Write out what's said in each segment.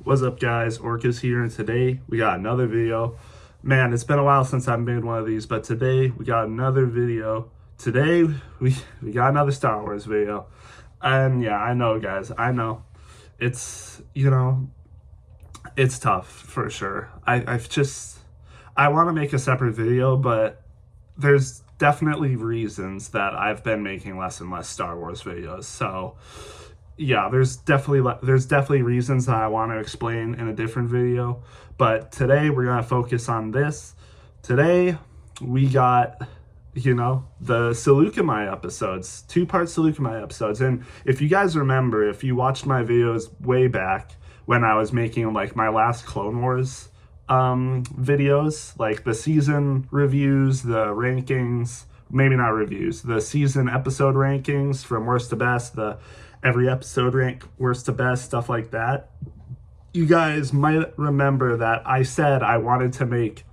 What's up, guys? Orcas here, and today we got another video. Man, it's been a while since I've made one of these, but today we got another video. Today we got another Star Wars video. And yeah, I know, guys, I know. It's, it's tough for sure. I want to make a separate video, but there's definitely reasons that I've been making less and less Star Wars videos. So yeah, there's definitely reasons that I want to explain in a different video, but today we're gonna focus on this. Today we got the Saleucami episodes, two-part Saleucami episodes, and if you guys remember, if you watched my videos way back when I was making like my last Clone Wars videos, like the season reviews, the rankings, maybe not reviews, the season episode rankings from worst to best, the every episode rank worst to best, stuff like that. You guys might remember that I said I wanted to make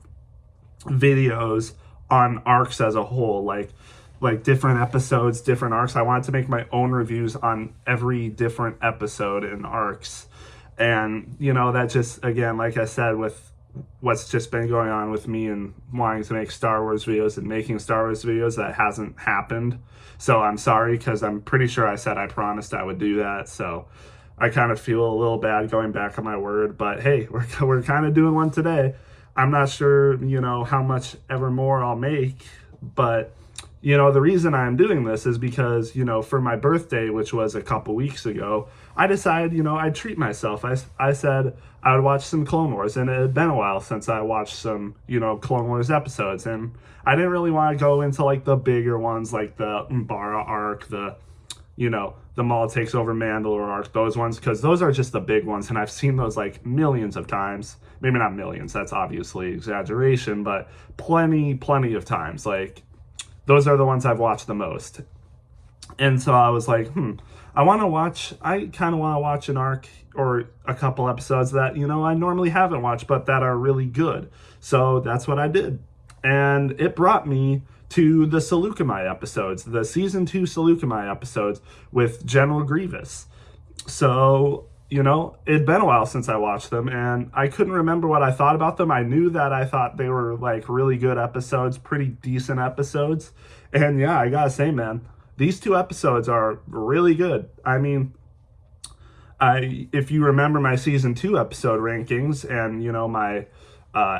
videos on arcs as a whole, like different episodes, different arcs. I wanted to make my own reviews on every different episode in arcs. And that just, again, like I said, with what's just been going on with me and wanting to make Star Wars videos and making Star Wars videos, that hasn't happened. So I'm sorry, because I'm pretty sure I said I promised I would do that. So I kind of feel a little bad going back on my word, but hey, we're kind of doing one today. I'm not sure, how much ever more I'll make, but the reason I'm doing this is because, for my birthday, which was a couple weeks ago, I decided, I'd treat myself. I said I would watch some Clone Wars, and it had been a while since I watched some, Clone Wars episodes, and I didn't really want to go into like the bigger ones, like the Umbara arc, the Maul takes over Mandalore arc, those ones, because those are just the big ones, and I've seen those like millions of times. Maybe not millions, that's obviously exaggeration, but plenty of times. Like, those are the ones I've watched the most. And so I was like, I kind of want to watch an arc or a couple episodes that, I normally haven't watched, but that are really good. So that's what I did. And it brought me to the Saleucami episodes, the season 2 Saleucami episodes with General Grievous. So, it'd been a while since I watched them, and I couldn't remember what I thought about them. I knew that I thought they were like really good episodes, pretty decent episodes. And yeah, I gotta say, man, these two episodes are really good. I mean, if you remember my season 2 episode rankings and my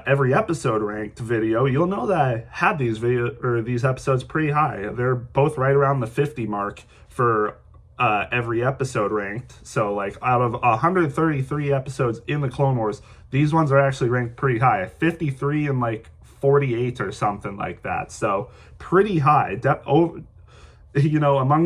every episode ranked video, you'll know that I had these episodes pretty high. They're both right around the 50 mark for every episode ranked. So like out of 133 episodes in the Clone Wars, these ones are actually ranked pretty high, 53 and like 48 or something like that. So pretty high, among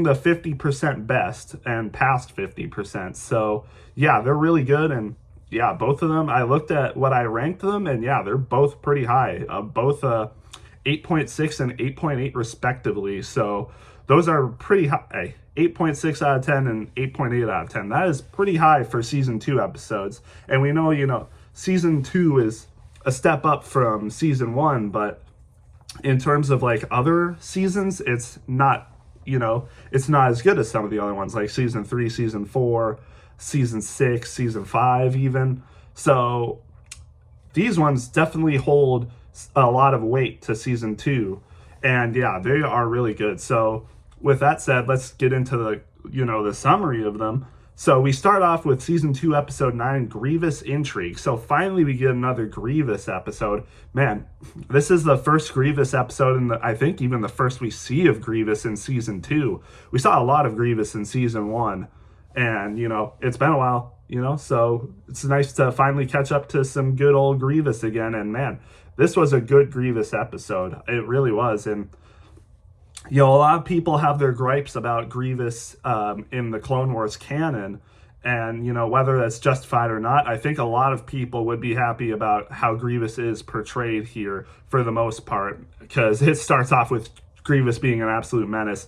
the 50% best and past 50%. So yeah, they're really good. And yeah, both of them, I looked at what I ranked them, and yeah, they're both pretty high, both 8.6 and 8.8 respectively. So those are pretty high. 8.6 out of 10 and 8.8 out of 10. That is pretty high for season 2 episodes. And we know, season 2 is a step up from season 1, but in terms of like other seasons, it's not as good as some of the other ones, like season 3, season 4, season 6, season 5 even. So these ones definitely hold a lot of weight to season 2, and yeah, they are really good. So with that said, let's get into the summary of them. So we start off with season 2, episode 9, Grievous Intrigue. So finally we get another Grievous episode. Man, this is the first Grievous episode, and I think even the first we see of Grievous in season 2. We saw a lot of Grievous in season 1, and it's been a while, so it's nice to finally catch up to some good old Grievous again. And man, this was a good Grievous episode. It really was. And a lot of people have their gripes about Grievous in the Clone Wars canon, and whether that's justified or not, I think a lot of people would be happy about how Grievous is portrayed here for the most part, because it starts off with Grievous being an absolute menace,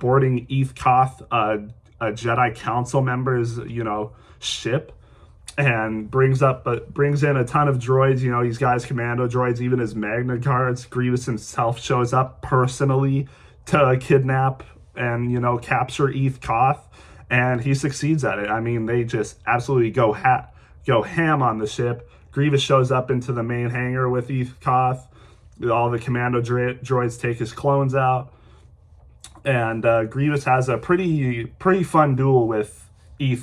boarding Eth Koth, a Jedi Council member's ship, and brings in a ton of droids. These guys, commando droids, even his Magna guards. Grievous himself shows up personally to kidnap and capture Eth Koth, and he succeeds at it. I mean, they just absolutely go go ham on the ship. Grievous shows up into the main hangar with Koth. All the commando droids take his clones out, and Grievous has a pretty fun duel with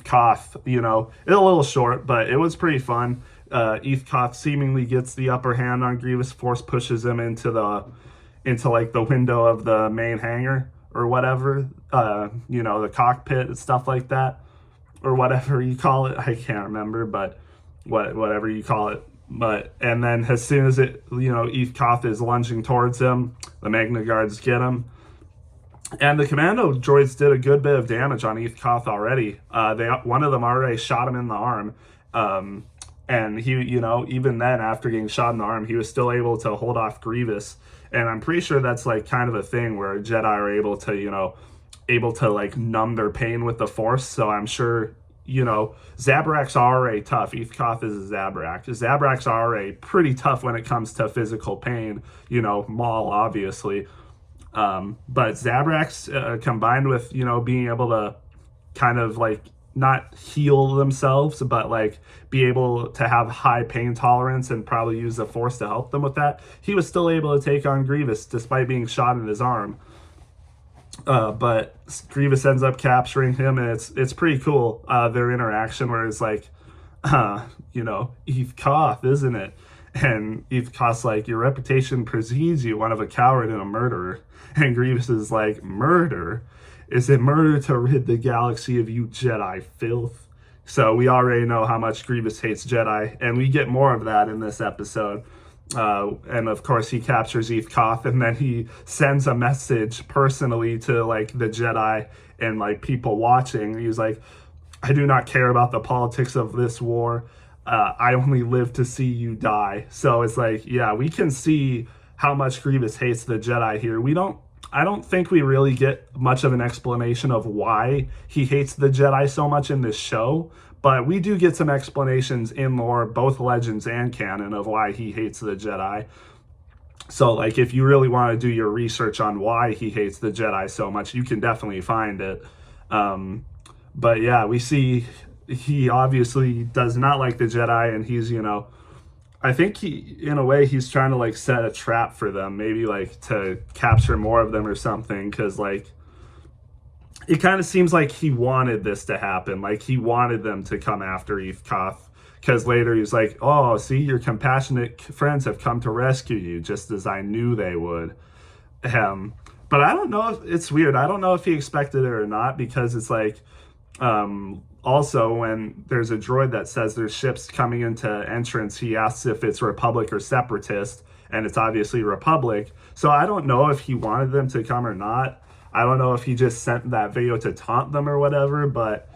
Koth. You know, it's a little short, but it was pretty fun. Koth seemingly gets the upper hand on Grievous. Force pushes him into like the window of the main hangar or whatever. You know, the cockpit and stuff like that, or whatever you call it. I can't remember, but whatever you call it. But and then as soon as it, you know, Koth is lunging towards him, the Magna Guards get him. And the commando droids did a good bit of damage on Koth already. One of them already shot him in the arm. And he, you know, even then, after getting shot in the arm, he was still able to hold off Grievous. And I'm pretty sure that's like kind of a thing where Jedi are able to, you know, like numb their pain with the Force. So I'm sure, you know, Zabrak's already tough. Koth is a Zabrak. Zabrak's already pretty tough when it comes to physical pain. You know, Maul, obviously. But Zabrak's combined with, you know, being able to kind of like not heal themselves, but like be able to have high pain tolerance and probably use the Force to help them with that. He was still able to take on Grievous despite being shot in his arm. But Grievous ends up capturing him, and it's pretty cool, their interaction where it's like, you know, Koth, isn't it? And Koth's like, your reputation precedes you, one of a coward and a murderer. And Grievous is like, murder? Is it murder to rid the galaxy of you Jedi filth? So we already know how much Grievous hates Jedi, and we get more of that in this episode. And of course he captures Koth, and then he sends a message personally to like the Jedi and like people watching. He's like, I do not care about the politics of this war. I only live to see you die. So it's like, yeah, we can see how much Grievous hates the Jedi here. I don't think we really get much of an explanation of why he hates the Jedi so much in this show, but we do get some explanations in lore, both legends and canon, of why he hates the Jedi. So, like, if you really want to do your research on why he hates the Jedi so much, you can definitely find it. But yeah, we see he obviously does not like the Jedi, and he's, you know, I think in a way, he's trying to like set a trap for them, maybe like to capture more of them or something. Cause like, it kind of seems like he wanted this to happen. Like he wanted them to come after Koth. Cause later he's like, oh, see, your compassionate friends have come to rescue you, just as I knew they would. But I don't know if it's weird. I don't know if he expected it or not, because it's like, also, when there's a droid that says there's ships coming into entrance, he asks if it's Republic or Separatist, and it's obviously Republic. So I don't know if he wanted them to come or not. I don't know if he just sent that video to taunt them or whatever, but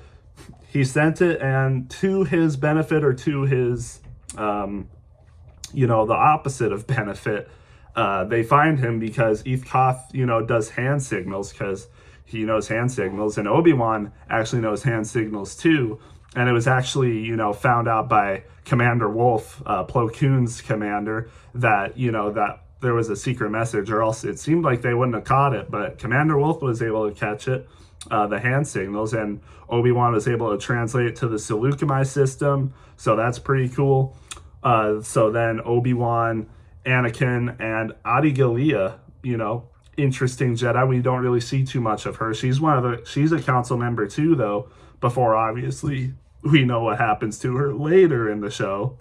he sent it, and to his benefit, or to his, you know, the opposite of benefit, they find him because Koth, you know, does hand signals, because he knows hand signals, and Obi-Wan actually knows hand signals too. And it was actually, you know, found out by Commander Wolf, Plo Koon's commander, that, you know, that there was a secret message, or else it seemed like they wouldn't have caught it. But Commander Wolf was able to catch it, the hand signals, and Obi-Wan was able to translate it to the Saleucami system. So that's pretty cool. So then Obi-Wan, Anakin, and Adi Gallia, you know, interesting Jedi. We don't really see too much of her. She's a council member too, though, before obviously we know what happens to her later in the show,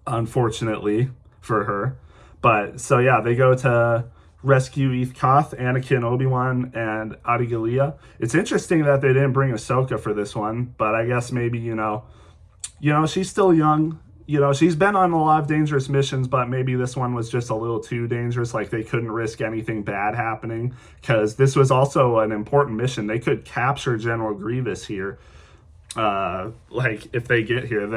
unfortunately for her. But so yeah, they go to rescue Koth, Anakin, Obi-Wan, and Adi Gallia. It's interesting that they didn't bring Ahsoka for this one, but I guess maybe, you know, she's still young. You know, she's been on a lot of dangerous missions, but maybe this one was just a little too dangerous. Like, they couldn't risk anything bad happening, because this was also an important mission. They could capture General Grievous here. Like, if they get here,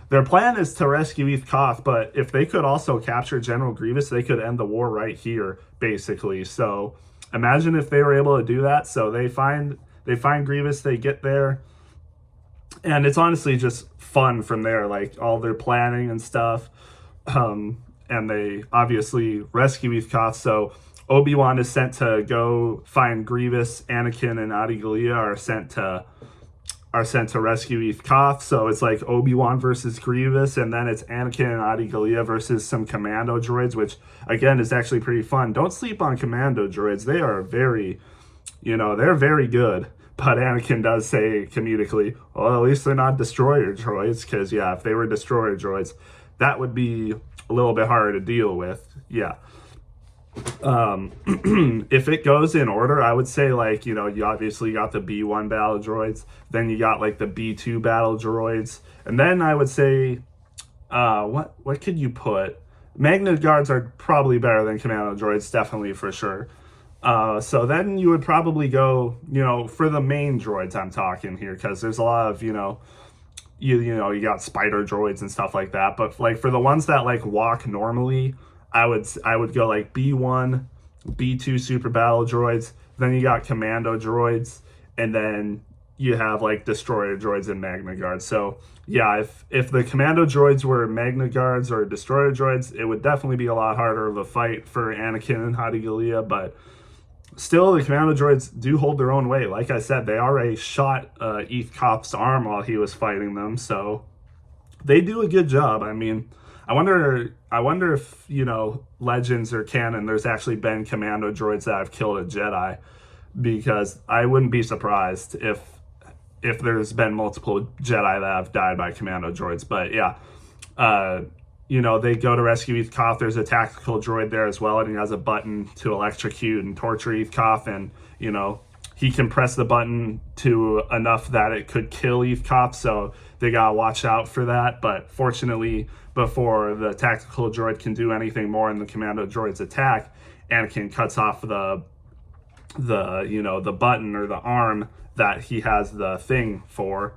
their plan is to rescue Koth, but if they could also capture General Grievous, they could end the war right here, basically. So imagine if they were able to do that. So they find Grievous, they get there, and it's honestly just fun from there, like all their planning and stuff. And they obviously rescue Koth. So Obi-Wan is sent to go find Grievous. Anakin and Adi Gallia are are sent to rescue Eth Koth. So it's like Obi-Wan versus Grievous, and then it's Anakin and Adi Gallia versus some commando droids, which again is actually pretty fun. Don't sleep on commando droids. They are very, they're very good. But Anakin does say comedically, well, at least they're not destroyer droids, because yeah, if they were destroyer droids, that would be a little bit harder to deal with. Yeah. If it goes in order, I would say, like, you obviously got the B1 battle droids, then you got like the B2 battle droids, and then I would say, what could you put? Magna Guards are probably better than commando droids, definitely, for sure. So then you would probably go, for the main droids I'm talking here, because there's a lot of, you got spider droids and stuff like that. But like for the ones that like walk normally, I would go like B1, B2 super battle droids. Then you got commando droids, and then you have like destroyer droids and Magna Guards. So yeah, if the commando droids were Magna Guards or destroyer droids, it would definitely be a lot harder of a fight for Anakin and Adi Gallia, but still, the commando droids do hold their own weight. Like I said, they already shot Eth Koth's arm while he was fighting them, so they do a good job. I mean, I wonder if, Legends or canon, there's actually been commando droids that have killed a Jedi, because I wouldn't be surprised if there's been multiple Jedi that have died by commando droids. But yeah, they go to rescue Eth Koth. There's a tactical droid there as well, and he has a button to electrocute and torture Eth Koth, and, he can press the button to enough that it could kill Eth Koth, so they gotta watch out for that. But fortunately, before the tactical droid can do anything more in the commando droid's attack, Anakin cuts off the button or the arm that he has the thing for.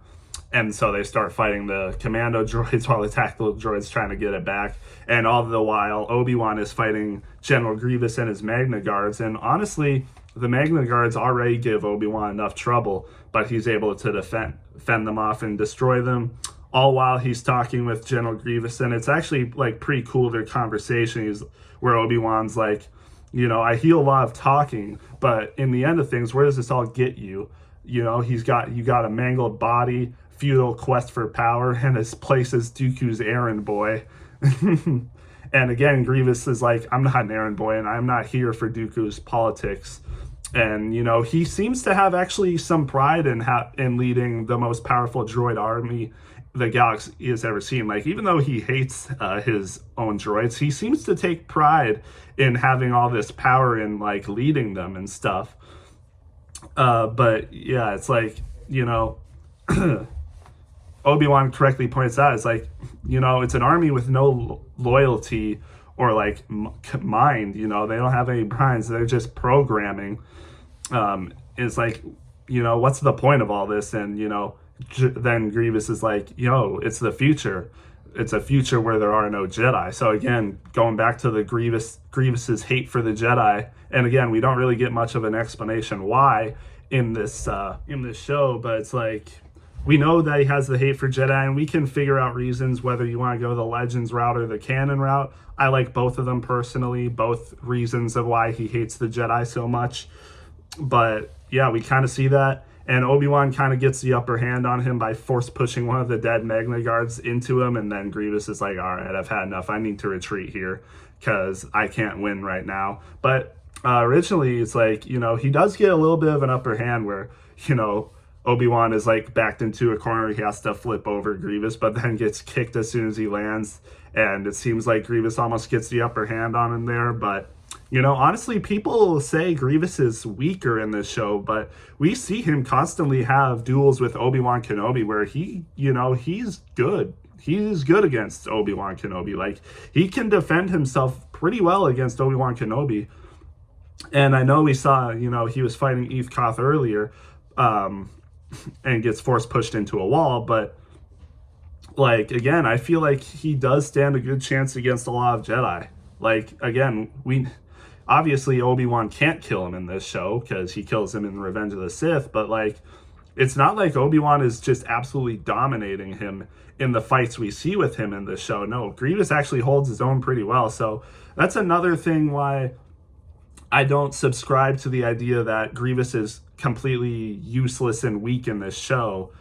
And so they start fighting the commando droids while the tactical droid's trying to get it back. And all the while, Obi-Wan is fighting General Grievous and his Magna Guards. And honestly, the Magna Guards already give Obi-Wan enough trouble, but he's able to fend them off and destroy them, all while he's talking with General Grievous. And it's actually like pretty cool, their conversation where Obi-Wan's like, I hear a lot of talking, but in the end of things, where does this all get you? You got a mangled body, futile quest for power, and his place is Dooku's errand boy. And again, Grievous is like, I'm not an errand boy, and I'm not here for Dooku's politics. And, he seems to have actually some pride in leading the most powerful droid army the galaxy has ever seen. Like, even though he hates his own droids, he seems to take pride in having all this power and, like, leading them and stuff. But, yeah, it's like, Obi-Wan correctly points out, it's like, it's an army with no loyalty or like mind. They don't have any minds. They're just programming. It's like, what's the point of all this? And then Grievous is like, it's the future. It's a future where there are no Jedi. So again, going back to the Grievous's hate for the Jedi, and again, we don't really get much of an explanation why in this show, but it's like, we know that he has the hate for Jedi, and we can figure out reasons whether you want to go the Legends route or the canon route. I like both of them personally, both reasons of why he hates the Jedi so much. But yeah, we kind of see that, and Obi-Wan kind of gets the upper hand on him by force pushing one of the dead Magna Guards into him, and then Grievous is like, all right, I've had enough. I need to retreat here because I can't win right now. But originally, it's like, he does get a little bit of an upper hand where, Obi-Wan is like backed into a corner. He has to flip over Grievous, but then gets kicked as soon as he lands. And it seems like Grievous almost gets the upper hand on him there. But, honestly, people say Grievous is weaker in this show, but we see him constantly have duels with Obi-Wan Kenobi where he's good. He's good against Obi-Wan Kenobi. Like, he can defend himself pretty well against Obi-Wan Kenobi. And I know we saw, he was fighting Eth Koth earlier, and gets force pushed into a wall, but like, again, I feel like he does stand a good chance against a lot of Jedi. Like, again, obviously Obi-Wan can't kill him in this show because he kills him in Revenge of the Sith, but like, it's not like Obi-Wan is just absolutely dominating him in the fights we see with him in this show. No, Grievous actually holds his own pretty well. So that's another thing why I don't subscribe to the idea that Grievous is completely useless and weak in this show.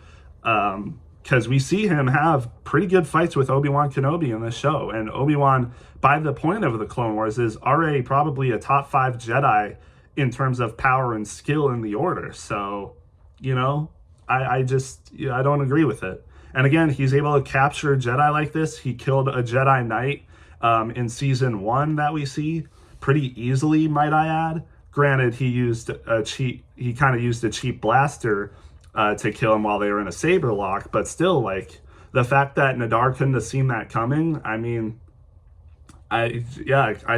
Because we see him have pretty good fights with Obi-Wan Kenobi in this show. And Obi-Wan, by the point of the Clone Wars, is already probably a top 5 Jedi in terms of power and skill in the Order. So, you know, I don't agree with it. And again, he's able to capture Jedi like this. He killed a Jedi Knight in season 1 that we see pretty easily, might I add. Granted, he kind of used a cheap blaster to kill him while they were in a saber lock, but still, like, the fact that Nadar couldn't have seen that coming, I mean, I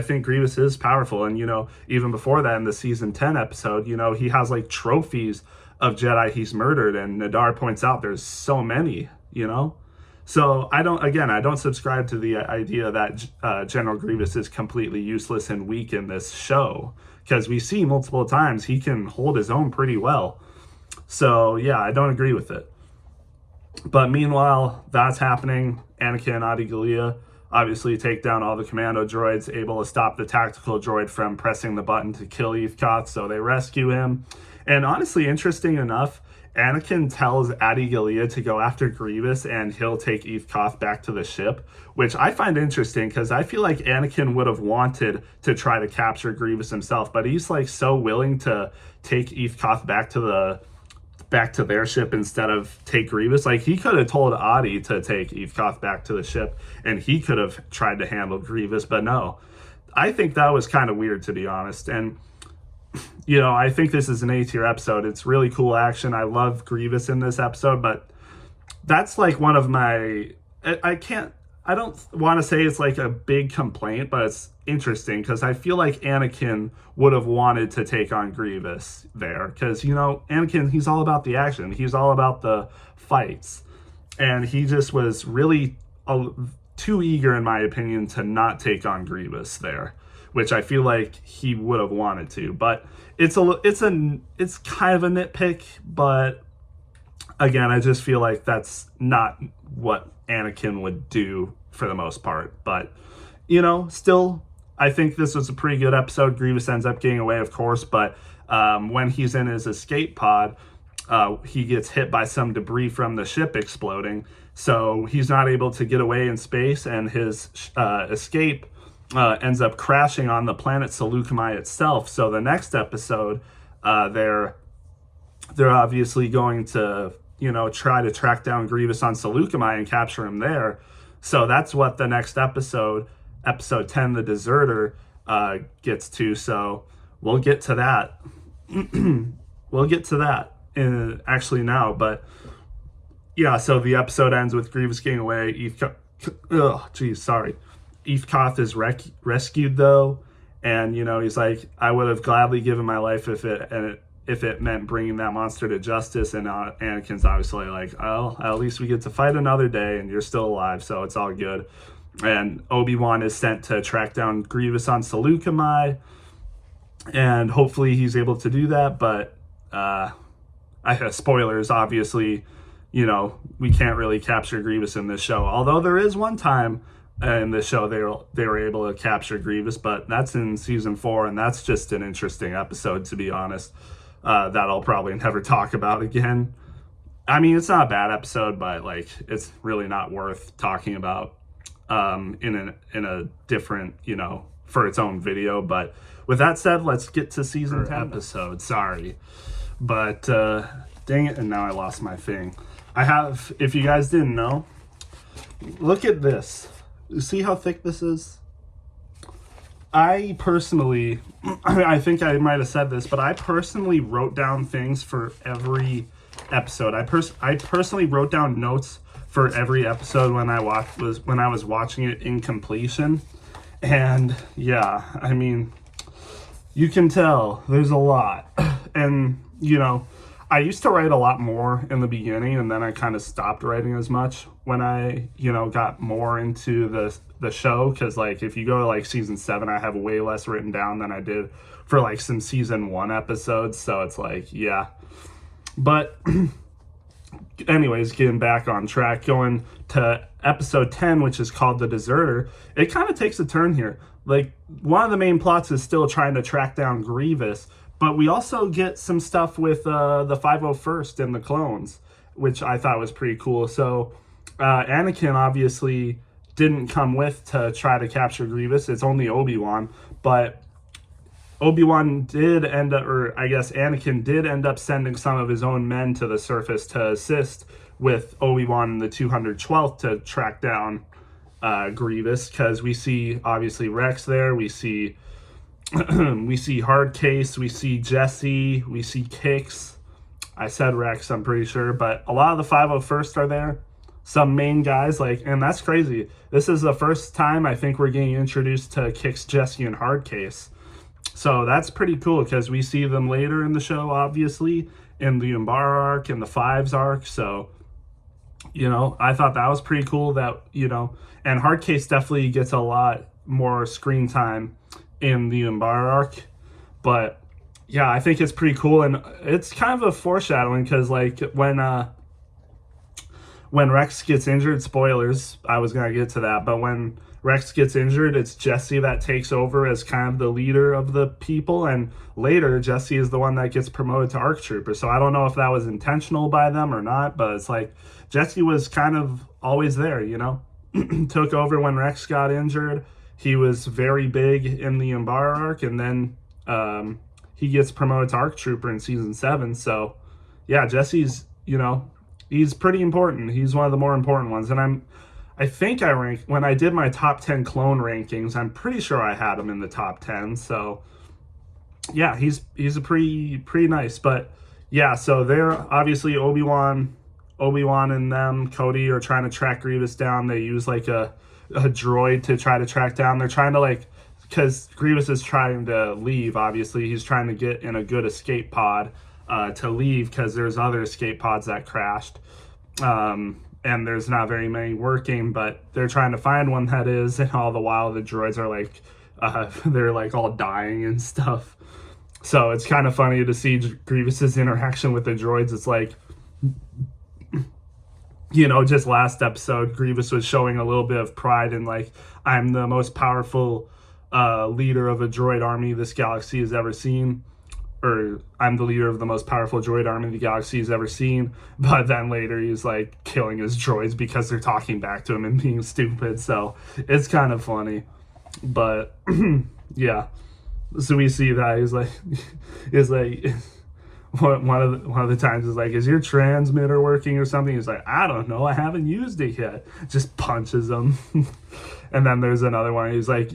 think Grievous is powerful. And, you know, even before that in the season 10 episode, you know, he has like trophies of Jedi he's murdered, and Nadar points out there's so many, you know. So I don't subscribe to the idea that General Grievous is completely useless and weak in this show, because we see multiple times he can hold his own pretty well. So yeah, I don't agree with it. But meanwhile, that's happening. Anakin and Adi Gallia obviously take down all the commando droids, able to stop the tactical droid from pressing the button to kill Eve Koth, so they rescue him. And honestly, interesting enough, Anakin tells Adi Gallia to go after Grievous and he'll take Eve Koth back to the ship, which I find interesting because I feel like Anakin would have wanted to try to capture Grievous himself, but he's like so willing to take Eve Koth back to their ship instead of take Grievous. Like, he could have told Adi to take Eve Koth back to the ship and he could have tried to handle Grievous, but no. I think that was kind of weird, to be honest. And you know, I think this is an A-tier episode. It's really cool action. I love Grievous in this episode, but that's like one of my, I don't want to say it's like a big complaint, but it's interesting because I feel like Anakin would have wanted to take on Grievous there, because, you know, Anakin, he's all about the action. He's all about the fights. And he just was really too eager, in my opinion, to not take on Grievous there, which I feel like he would have wanted to. But it's kind of a nitpick, but again, I just feel like that's not what Anakin would do for the most part. But, you know, still, I think this was a pretty good episode. Grievous ends up getting away, of course, but when he's in his escape pod, he gets hit by some debris from the ship exploding, so he's not able to get away in space, and his escape ends up crashing on the planet Saleucami itself. So the next episode, they're obviously going to, you know, try to track down Grievous on Saleucami and capture him there. So that's what the next episode 10, The Deserter, gets to. So we'll get to that. We'll get to that actually now. But yeah, so the episode ends with Grievous getting away. Eve Koth is rescued though, and, you know, he's like, I would have gladly given my life if it meant bringing that monster to justice. And Anakin's obviously like, oh, at least we get to fight another day and you're still alive, so it's all good. And Obi-Wan is sent to track down Grievous on Saleucami, and hopefully he's able to do that. But I have spoilers, obviously, you know, we can't really capture Grievous in this show, although there is one time in the show they were able to capture Grievous, but that's in season 4, and that's just an interesting episode, to be honest, that I'll probably never talk about again. I mean, it's not a bad episode, but like, it's really not worth talking about in a different, you know, for its own video. But with that said, let's get to season 10 episode. Sorry, but dang it, and now I lost my thing. I have, if you guys didn't know, look at this. See how thick this is? I personally, I think I might have said this, but I personally wrote down things for every episode. I personally wrote down notes for every episode when I was watching it in completion. And yeah, I mean, you can tell there's a lot. And, you know, I used to write a lot more in the beginning, and then I kind of stopped writing as much when I, you know, got more into the show. Because, like, if you go to, like, season 7, I have way less written down than I did for, like, some season 1 episodes. So it's like, yeah. But anyways, getting back on track, going to episode 10, which is called The Deserter, it kind of takes a turn here. Like, one of the main plots is still trying to track down Grievous, but we also get some stuff with the 501st and the clones, which I thought was pretty cool. So Anakin obviously didn't come with to try to capture Grievous. It's only Obi-Wan, but Obi-Wan did end up, or I guess Anakin did end up sending some of his own men to the surface to assist with Obi-Wan and the 212th to track down Grievous, because we see obviously Rex there, we see we see Hardcase, we see Jesse, we see Kix. I said Rex, I'm pretty sure, but a lot of the 501st are there. Some main guys, like, and that's crazy. This is the first time I think we're getting introduced to Kix, Jesse, and Hardcase. So that's pretty cool, because we see them later in the show, obviously, in the Umbara arc and the Fives arc. So, you know, I thought that was pretty cool that, you know, and Hardcase definitely gets a lot more screen time in the Umbara arc. But yeah, I think it's pretty cool, and it's kind of a foreshadowing, because like when Rex gets injured, spoilers, I was gonna get to that, but when Rex gets injured, it's Jesse that takes over as kind of the leader of the people, and later Jesse is the one that gets promoted to ARC Trooper. So I don't know if that was intentional by them or not, but it's like Jesse was kind of always there, you know. Took over when Rex got injured. He was very big in the Umbara arc, and then he gets promoted to ARC Trooper in season 7. So yeah, Jesse's, you know, he's pretty important. He's one of the more important ones, and I think I ranked, when I did my top 10 clone rankings, I'm pretty sure I had him in the top 10. So yeah, he's a pretty nice. But yeah, so they're obviously Obi-Wan and them, Cody, are trying to track Grievous down. They use like a droid to try to track down. They're trying to, like, because Grievous is trying to leave, obviously. He's trying to get in a good escape pod to leave, because there's other escape pods that crashed. And there's not very many working, but they're trying to find one that is, and all the while the droids are like, they're like all dying and stuff. So it's kind of funny to see Grievous's interaction with the droids. It's like, you know, just last episode, Grievous was showing a little bit of pride in, like, I'm the most powerful leader of a droid army this galaxy has ever seen. Or I'm the leader of the most powerful droid army the galaxy has ever seen. But then later he's like killing his droids because they're talking back to him and being stupid. So it's kind of funny. But yeah. So we see that he's like one of the times is like, is your transmitter working or something? He's like, I don't know, I haven't used it yet. Just punches him. And then there's another one. He's like,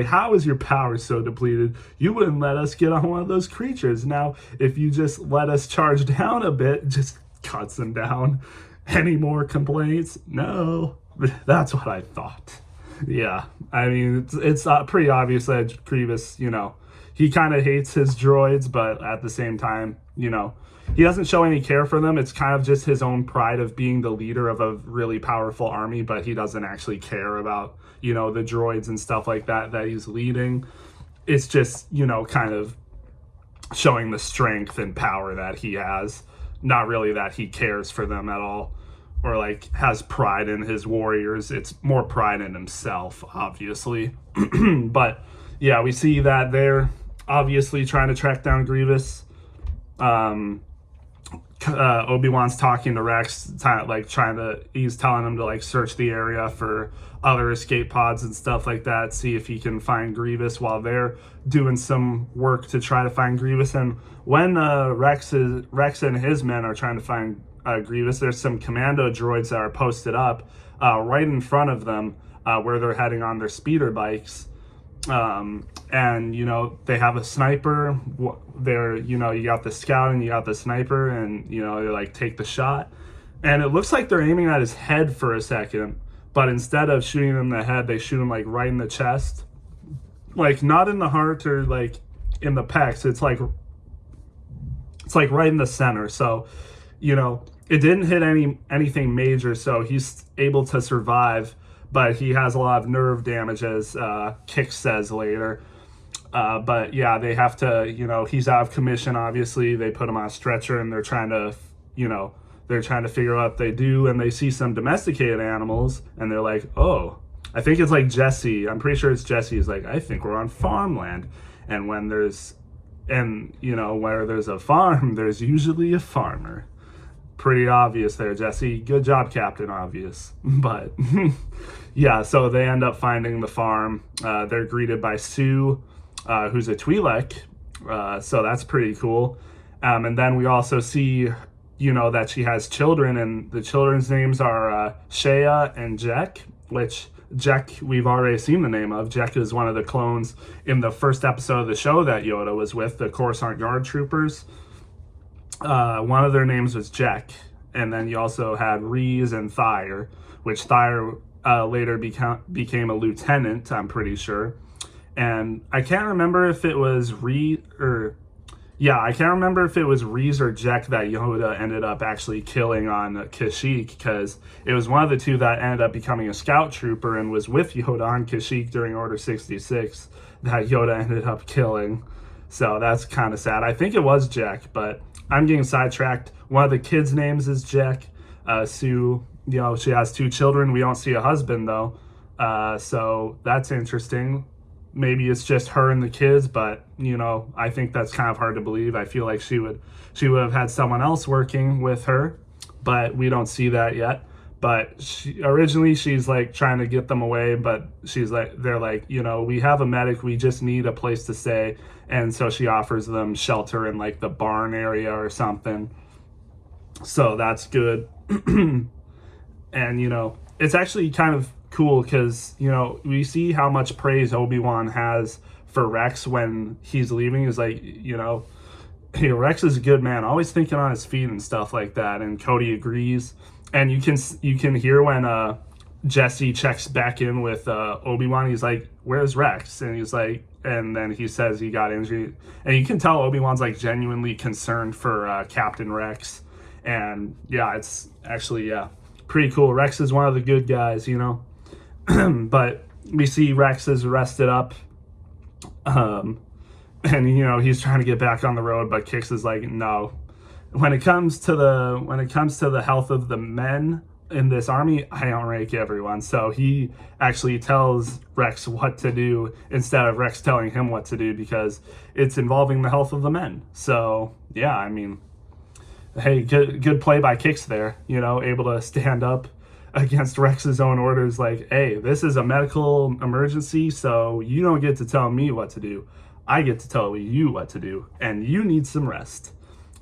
how is your power so depleted? You wouldn't let us get on one of those creatures. Now, if you just let us charge down a bit, just cuts them down. Any more complaints? No. That's what I thought. Yeah. I mean, it's pretty obvious that Grievous, you know, he kind of hates his droids, but at the same time, you know, he doesn't show any care for them. It's kind of just his own pride of being the leader of a really powerful army, but he doesn't actually care about, you know, the droids and stuff like that he's leading. It's just, you know, kind of showing the strength and power that he has. Not really that he cares for them at all, or like has pride in his warriors. It's more pride in himself, obviously. But yeah, we see that they're obviously trying to track down Grievous. Obi-Wan's talking to Rex, he's telling him to like search the area for other escape pods and stuff like that, see if he can find Grievous, while they're doing some work to try to find Grievous. And when Rex and his men are trying to find Grievous, there's some commando droids that are posted up right in front of them where they're heading on their speeder bikes. And you know, they have a sniper. They're, you know, you got the scout and you got the sniper, and you know, they like take the shot, and it looks like they're aiming at his head for a second, but instead of shooting him in the head, they shoot him like right in the chest, like not in the heart or like in the pecs. It's like right in the center. So, you know, it didn't hit anything major, so he's able to survive. But he has a lot of nerve damage, as Kix says later. But yeah, they have to, you know, he's out of commission, obviously. They put him on a stretcher, and they're trying to, you know, figure out what they do. And they see some domesticated animals, and they're like, oh, I think it's like Jesse. I'm pretty sure it's Jesse. He's like, I think we're on farmland. And you know, where there's a farm, there's usually a farmer. pretty obvious there, Jesse. Good job, Captain Obvious. But yeah, so they end up finding the farm. They're greeted by Sue, who's a Twi'lek. So that's pretty cool. And then we also see, that she has children, and the children's names are Shea and Jack, which Jack, we've already seen the name of. Jack is one of the clones in the first episode of the show that Yoda was with, the Coruscant Guard troopers. One of their names was Jack, and then you also had Reese and Thyre, which Thyre later became a lieutenant, I'm pretty sure. And I can't remember if it was Reese or Jack that Yoda ended up actually killing on Kashyyyk, because it was one of the two that ended up becoming a scout trooper and was with Yoda on Kashyyyk during Order 66 that Yoda ended up killing. So that's kind of sad. I think it was Jack, but I'm getting sidetracked. One of the kids' names is Jack. Sue, she has 2 children. We don't see a husband, though. So that's interesting. Maybe it's just her and the kids, but, I think that's kind of hard to believe. I feel like she would have had someone else working with her, but we don't see that yet. But she's like trying to get them away, but they're like, we have a medic, we just need a place to stay. And so she offers them shelter in like the barn area or something. So that's good. And, it's actually kind of cool because, we see how much praise Obi-Wan has for Rex when he's leaving. He's like, hey, Rex is a good man, always thinking on his feet and stuff like that. And Cody agrees. And you can hear when Jesse checks back in with Obi-Wan. He's like, "Where's Rex?" And he's like, and then he says he got injured. And you can tell Obi-Wan's like genuinely concerned for Captain Rex. And yeah, it's actually pretty cool. Rex is one of the good guys, But we see Rex is rested up, and he's trying to get back on the road, but Kix is like, no. When it comes to the health of the men in this army, I don't rank everyone. So he actually tells Rex what to do instead of Rex telling him what to do, because it's involving the health of the men. So yeah, I mean, hey, good play by Kix there. Able to stand up against Rex's own orders. Like, hey, this is a medical emergency, so you don't get to tell me what to do. I get to tell you what to do, and you need some rest.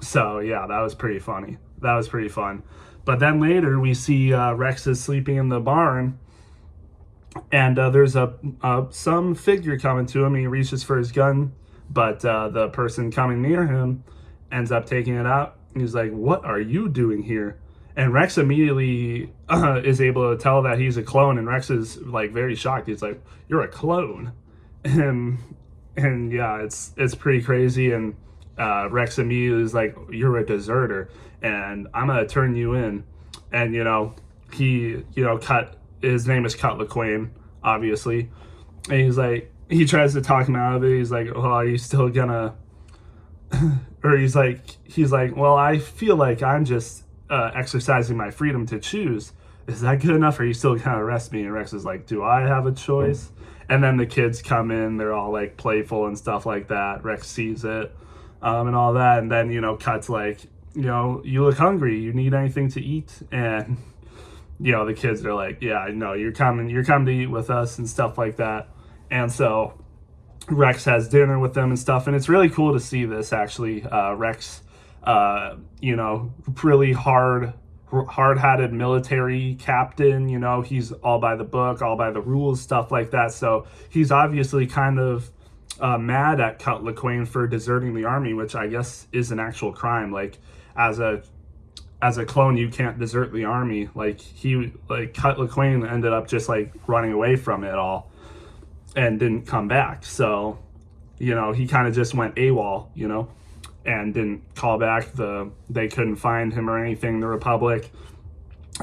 So yeah, that was pretty funny. That was pretty fun. But then later we see Rex is sleeping in the barn, and there's some figure coming to him. He reaches for his gun, but the person coming near him ends up taking it out. He's like, "What are you doing here?" And Rex immediately is able to tell that he's a clone, and Rex is like very shocked. He's like, "You're a clone," and yeah, it's pretty crazy. And Rex immediately is like, "You're a deserter, and I'm gonna turn you in." And his name is Cut LaQuain, obviously. And he's like, he tries to talk him out of it. He's like, "Oh, are you still gonna?" Or he's like, "Well, I feel like I'm just exercising my freedom to choose. Is that good enough? Or are you still gonna arrest me?" And Rex is like, "Do I have a choice?" And then the kids come in. They're all like playful and stuff like that. Rex sees it. And all that, and then Cut's like, "You look hungry. You need anything to eat?" And the kids are like, "Yeah, no, you're coming to eat with us," and stuff like that. And so Rex has dinner with them and stuff, and it's really cool to see this actually. Rex, really hard-hatted military captain. He's all by the book, all by the rules, stuff like that. So he's obviously kind of mad at Cut LaQuain for deserting the army, which I guess is an actual crime. Like, as a clone, you can't desert the army. Like, Cut LaQuain ended up just like running away from it all and didn't come back. So, he kind of just went AWOL, and didn't call back. They couldn't find him or anything, the Republic.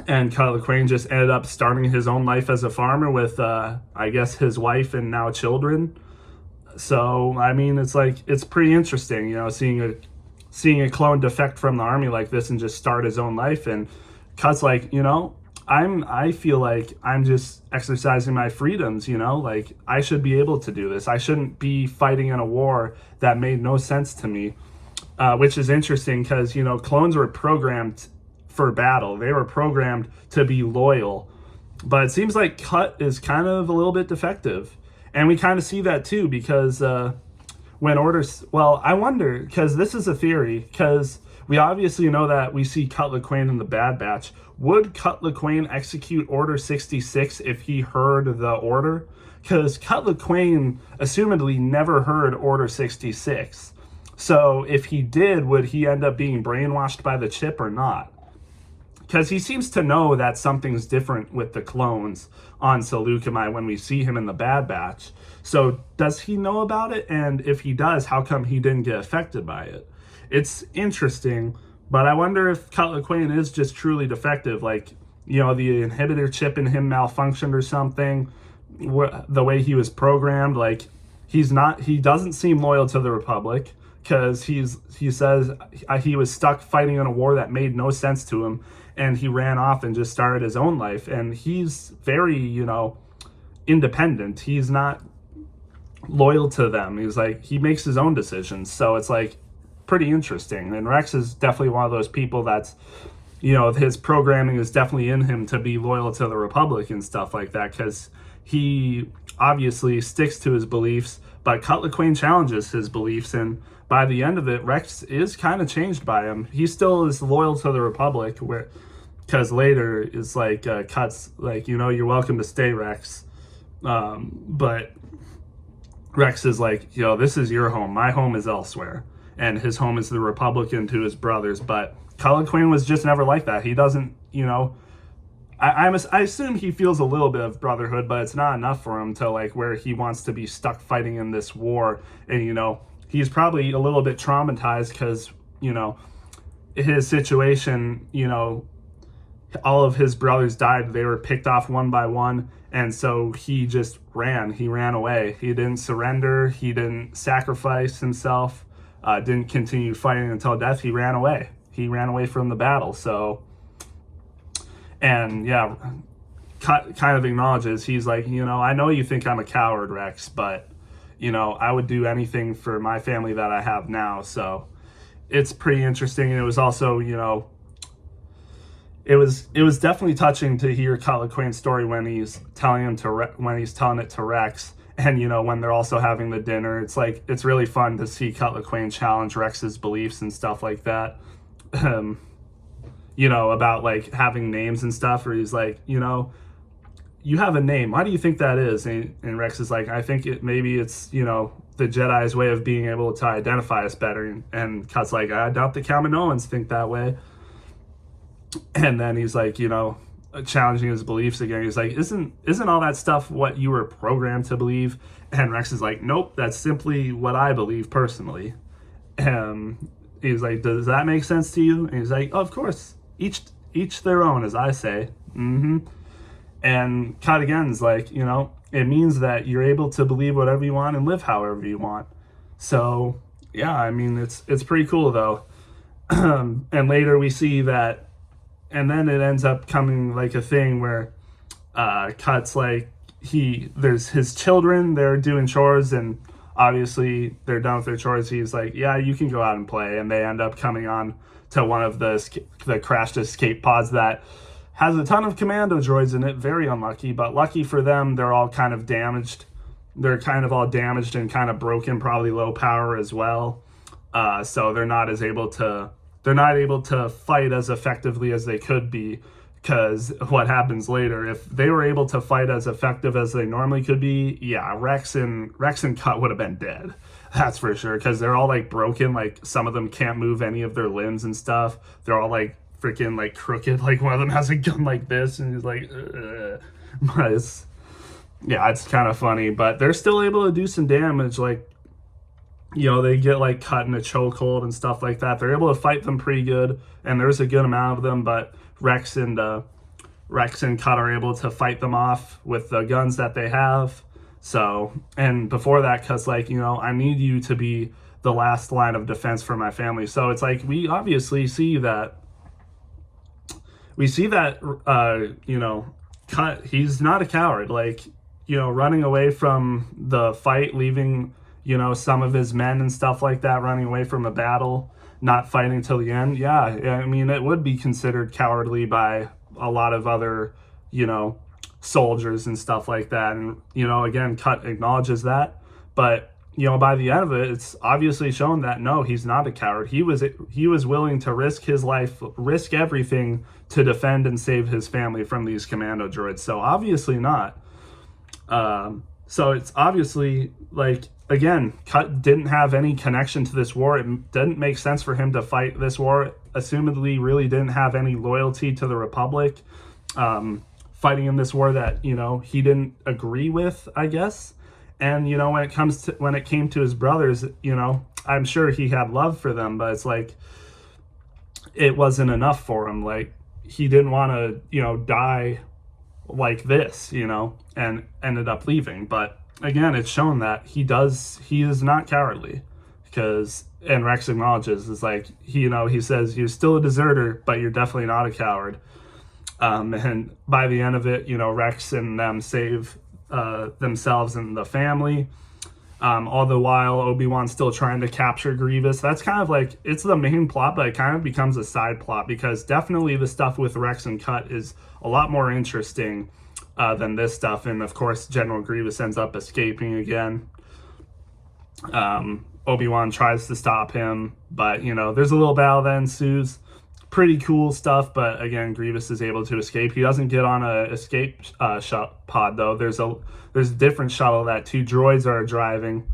And Cut LaQuain just ended up starting his own life as a farmer with, I guess, his wife and now children. So, I mean, it's pretty interesting, seeing a clone defect from the army like this and just start his own life. And Cut's like, I feel like I'm just exercising my freedoms, like I should be able to do this. I shouldn't be fighting in a war that made no sense to me, which is interesting because, clones were programmed for battle. They were programmed to be loyal. But it seems like Cut is kind of a little bit defective. And we kind of see that too, because when orders, well, I wonder, because this is a theory, because we obviously know that we see Cut Lawquane in the Bad Batch. Would Cut Lawquane execute Order 66 if he heard the order? Because Cut Lawquane assumedly never heard Order 66. So if he did, would he end up being brainwashed by the chip or not? Because he seems to know that something's different with the clones on Saleucami when we see him in the Bad Batch. So does he know about it? And if he does, how come he didn't get affected by it? It's interesting, but I wonder if Cut Lawquane is just truly defective. Like, the inhibitor chip in him malfunctioned or something. The way he was programmed, like, he doesn't seem loyal to the Republic, because he says he was stuck fighting in a war that made no sense to him, and he ran off and just started his own life. And he's very, independent. He's not loyal to them. He's like, he makes his own decisions. So it's like pretty interesting. And Rex is definitely one of those people that's, his programming is definitely in him to be loyal to the Republic and stuff like that, because he obviously sticks to his beliefs, but Cut Lawquane challenges his beliefs, and by the end of it, Rex is kind of changed by him. He still is loyal to the Republic, because later it's like Cut's like, you're welcome to stay, Rex. But Rex is like, this is your home. My home is elsewhere. And his home is the Republican to his brothers. But Cut Lawquane was just never like that. He doesn't, I assume he feels a little bit of brotherhood, but it's not enough for him to like where he wants to be stuck fighting in this war. And, he's probably a little bit traumatized because, his situation, all of his brothers died. They were picked off one by one. And so he just ran. He ran away. He didn't surrender. He didn't sacrifice himself. Didn't continue fighting until death. He ran away. He ran away from the battle. So, and yeah, kind of acknowledges, he's like, I know you think I'm a coward, Rex, but, I would do anything for my family that I have now. So it's pretty interesting. And it was also, it was definitely touching to hear Cut Lawquane's story when he's telling it to Rex, and when they're also having the dinner. It's like, it's really fun to see Cut Lawquane challenge Rex's beliefs and stuff like that. About like having names and stuff, where he's like, you have a name. Why do you think that is? And Rex is like, I think maybe it's, the Jedi's way of being able to identify us better. And Cut's like, I doubt the Kaminoans think that way. And then he's like, challenging his beliefs again. He's like, isn't all that stuff what you were programmed to believe? And Rex is like, nope, that's simply what I believe personally. He's like, does that make sense to you? And he's like, oh, of course, each their own, as I say. And Cut again is like, it means that you're able to believe whatever you want and live however you want. So yeah, I mean, it's pretty cool though. And later we see that, and then it ends up coming like a thing where Cut's like, there's his children, they're doing chores, and obviously they're done with their chores. He's like, yeah, you can go out and play. And they end up coming on to one of the crashed escape pods that has a ton of commando droids in it. Very unlucky, but lucky for them, they're all kind of damaged. They're kind of all damaged and kind of broken, probably low power as well. So they're not able to fight as effectively as they could be, because what happens later, if they were able to fight as effective as they normally could be, yeah, Rex and Cut would have been dead. That's for sure, because they're all like broken. Like some of them can't move any of their limbs and stuff. They're all like freaking like crooked. Like one of them has a gun like this, and he's like, but it's kind of funny. But they're still able to do some damage. Like, they get like cut in a chokehold and stuff like that. They're able to fight them pretty good, and there's a good amount of them. But Rex and Cut are able to fight them off with the guns that they have. So, and before that, Cut's like, I need you to be the last line of defense for my family. So it's like, we obviously see that, Cut, he's not a coward. Like, running away from the fight, leaving, some of his men and stuff like that, running away from a battle, not fighting till the end, yeah, I mean, it would be considered cowardly by a lot of other, soldiers and stuff like that. And, again, Cut acknowledges that. But, by the end of it, it's obviously shown that, no, he's not a coward. He was willing to risk his life, risk everything to defend and save his family from these commando droids. So obviously not. So it's obviously, like, again, Cut didn't have any connection to this war. It didn't make sense for him to fight this war. Assumedly, really didn't have any loyalty to the Republic. Fighting in this war that, he didn't agree with, I guess. And, when it came to his brothers, I'm sure he had love for them, but it's like, it wasn't enough for him. Like, he didn't want to, die like this, and ended up leaving. But again, it's shown that he is not cowardly, because, and Rex acknowledges, is like, he says, you're still a deserter, but you're definitely not a coward. And by the end of it, Rex and them save themselves and the family. All the while, Obi-Wan's still trying to capture Grievous. That's kind of like, it's the main plot, but it kind of becomes a side plot, because definitely the stuff with Rex and Cut is a lot more interesting than this stuff. And of course, General Grievous ends up escaping again. Obi-Wan tries to stop him, but, there's a little battle that ensues. Pretty cool stuff, but again, Grievous is able to escape. He doesn't get on a escape pod, though. There's a different shuttle that two droids are driving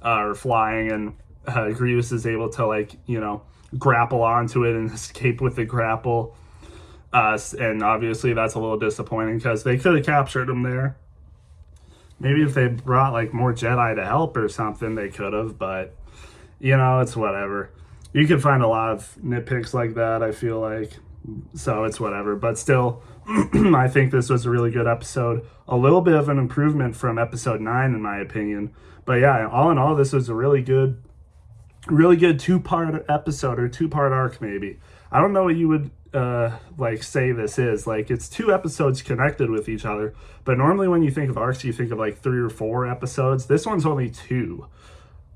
or flying, and Grievous is able to, grapple onto it and escape with the grapple. And obviously that's a little disappointing, because they could have captured him there. Maybe if they brought more Jedi to help or something, they could have, but it's whatever. You can find a lot of nitpicks like that, I feel like, so it's whatever. But still, I think this was a really good episode. A little bit of an improvement from episode 9, in my opinion. But yeah, all in all, this was a really good two-part episode, or two-part arc, maybe. I don't know what you would say this is. Like, it's 2 episodes connected with each other, but normally when you think of arcs, you think of 3 or 4 episodes. This one's only 2.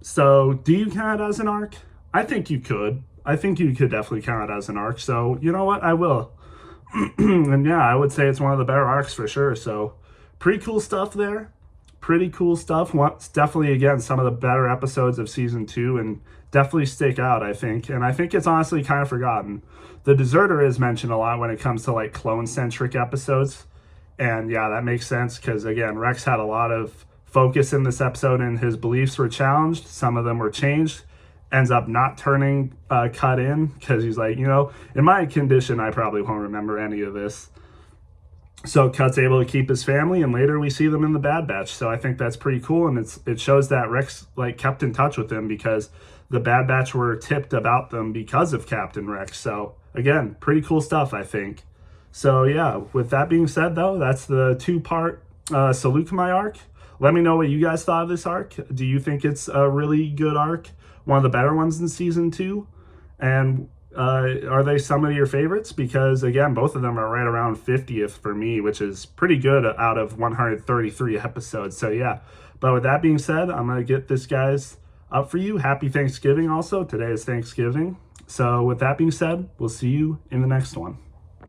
So do you count it as an arc? I think you could. I think you could definitely count it as an arc. So you know what? I will. And yeah, I would say it's one of the better arcs for sure. So pretty cool stuff there. Pretty cool stuff. It's definitely, again, some of the better episodes of season 2, and definitely stick out, I think. And I think it's honestly kind of forgotten. The Deserter is mentioned a lot when it comes to clone-centric episodes. And yeah, that makes sense, because again, Rex had a lot of focus in this episode, and his beliefs were challenged. Some of them were changed. Ends up not turning Cut in, because he's like, in my condition, I probably won't remember any of this. So Cut's able to keep his family, and later we see them in the Bad Batch. So I think that's pretty cool, and it shows that Rex kept in touch with them, because the Bad Batch were tipped about them because of Captain Rex. So again, pretty cool stuff, I think. So yeah, with that being said, though, that's the 2-part Saleucami arc. Let me know what you guys thought of this arc. Do you think it's a really good arc? One of the better ones in season 2? And are they some of your favorites? Because again, both of them are right around 50th for me, which is pretty good out of 133 episodes. So yeah, but with that being said, I'm gonna get this guys up for you. Happy Thanksgiving also. Today is Thanksgiving. So with that being said, we'll see you in the next one.